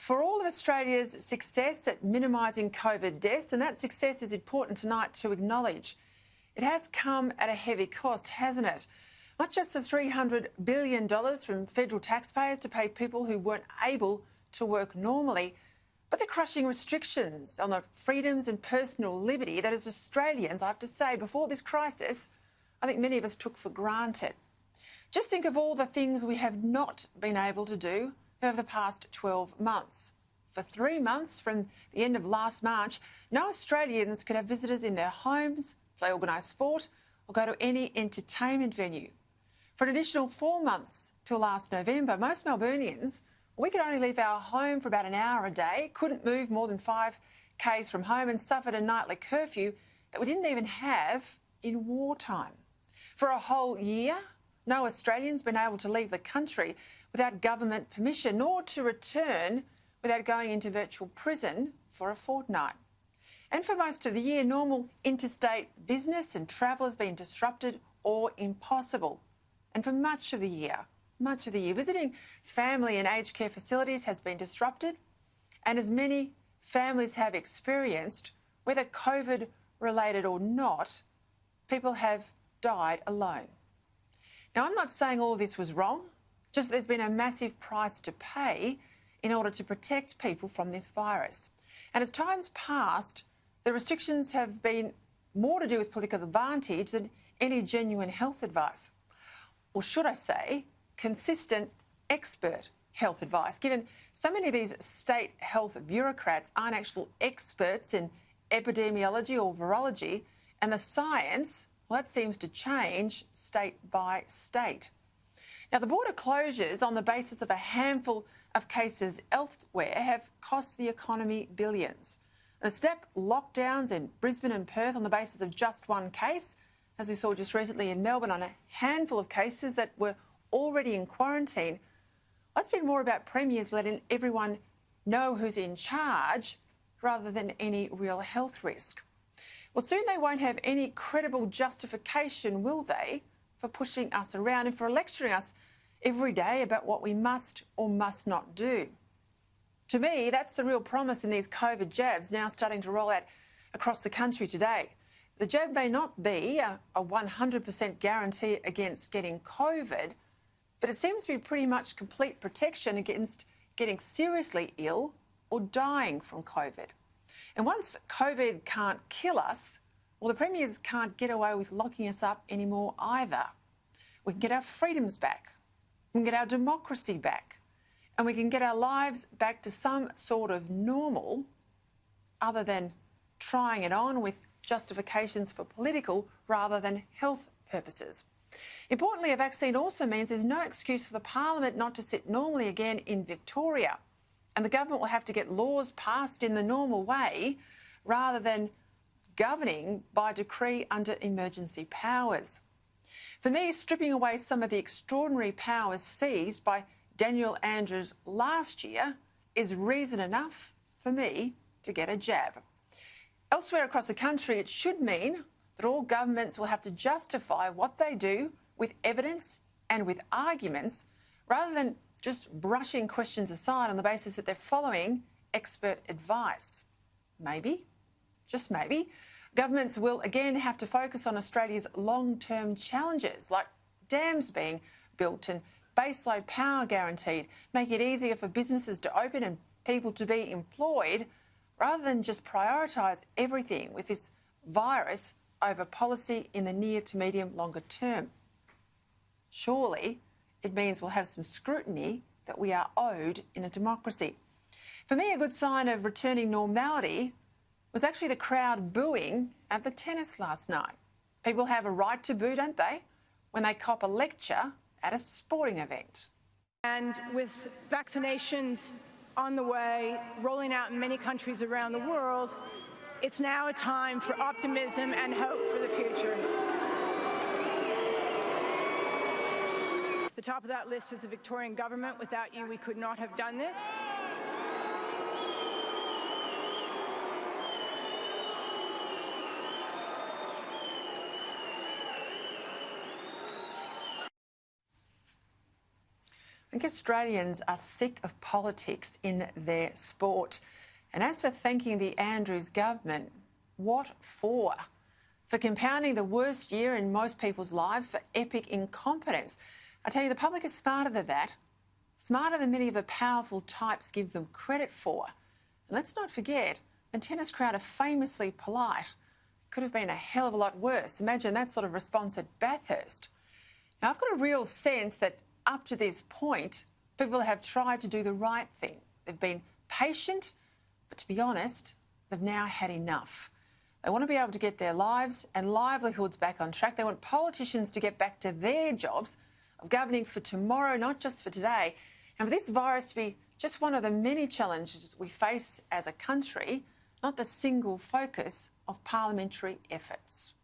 For all of Australia's success at minimising COVID deaths, and that success is important tonight to acknowledge, it has come at a heavy cost, hasn't it? Not just the $300 billion from federal taxpayers to pay people who weren't able to work normally, but the crushing restrictions on the freedoms and personal liberty that as Australians, I have to say, before this crisis, I think many of us took for granted. Just think of all the things we have not been able to do over the past 12 months. For 3 months from the end of last March, no Australians could have visitors in their homes, play organised sport or go to any entertainment venue. For an additional 4 months till last November, most Melburnians, we could only leave our home for about an hour a day, couldn't move more than 5 k's from home and suffered a nightly curfew that we didn't even have in wartime. For a whole year, no Australian's been able to leave the country without government permission, nor to return without going into virtual prison for a fortnight. And for most of the year, normal interstate business and travel has been disrupted or impossible. And for much of the year, visiting family and aged care facilities has been disrupted. And as many families have experienced, whether COVID-related or not, people have died alone. Now, I'm not saying all of this was wrong, just that there's been a massive price to pay in order to protect people from this virus. And as time's passed, the restrictions have been more to do with political advantage than any genuine health advice. Or should I say, consistent expert health advice, given so many of these state health bureaucrats aren't actual experts in epidemiology or virology, and the science, well, that seems to change state by state. Now, the border closures on the basis of a handful of cases elsewhere have cost the economy billions. The step lockdowns in Brisbane and Perth on the basis of just one case, as we saw just recently in Melbourne on a handful of cases that were already in quarantine, that's been more about premiers letting everyone know who's in charge rather than any real health risk. Well, soon they won't have any credible justification, will they, for pushing us around and for lecturing us every day about what we must or must not do. To me, that's the real promise in these COVID jabs now starting to roll out across the country today. The jab may not be a 100% guarantee against getting COVID, but it seems to be pretty much complete protection against getting seriously ill or dying from COVID. And once COVID can't kill us, well, the premiers can't get away with locking us up anymore either. We can get our freedoms back, we can get our democracy back, and we can get our lives back to some sort of normal other than trying it on with justifications for political rather than health purposes. Importantly, a vaccine also means there's no excuse for the Parliament not to sit normally again in Victoria, and the government will have to get laws passed in the normal way rather than governing by decree under emergency powers. For me, stripping away some of the extraordinary powers seized by Daniel Andrews last year is reason enough for me to get a jab. Elsewhere across the country, it should mean that all governments will have to justify what they do with evidence and with arguments rather than just brushing questions aside on the basis that they're following expert advice. Maybe, just maybe, governments will again have to focus on Australia's long-term challenges like dams being built and baseload power guaranteed, make it easier for businesses to open and people to be employed, rather than just prioritise everything with this virus over policy in the near to medium longer term. Surely it means we'll have some scrutiny that we are owed in a democracy. For me, a good sign of returning normality was actually the crowd booing at the tennis last night. People have a right to boo, don't they, when they cop a lecture at a sporting event. And with vaccinations on the way, rolling out in many countries around the world, it's now a time for optimism and hope for the future. The top of that list is the Victorian government. Without you, we could not have done this. think Australians are sick of politics in their sport. And as for thanking the Andrews government, what for? For compounding the worst year in most people's lives, for epic incompetence. I tell you, the public is smarter than that, smarter than many of the powerful types give them credit for. And let's not forget, the tennis crowd are famously polite. Could have been a hell of a lot worse. Imagine that sort of response at Bathurst. Now, I've got a real sense that up to this point, people have tried to do the right thing. They've been patient, but to be honest, they've now had enough. They want to be able to get their lives and livelihoods back on track. They want politicians to get back to their jobs of governing for tomorrow, not just for today, and for this virus to be just one of the many challenges we face as a country, not the single focus of parliamentary efforts.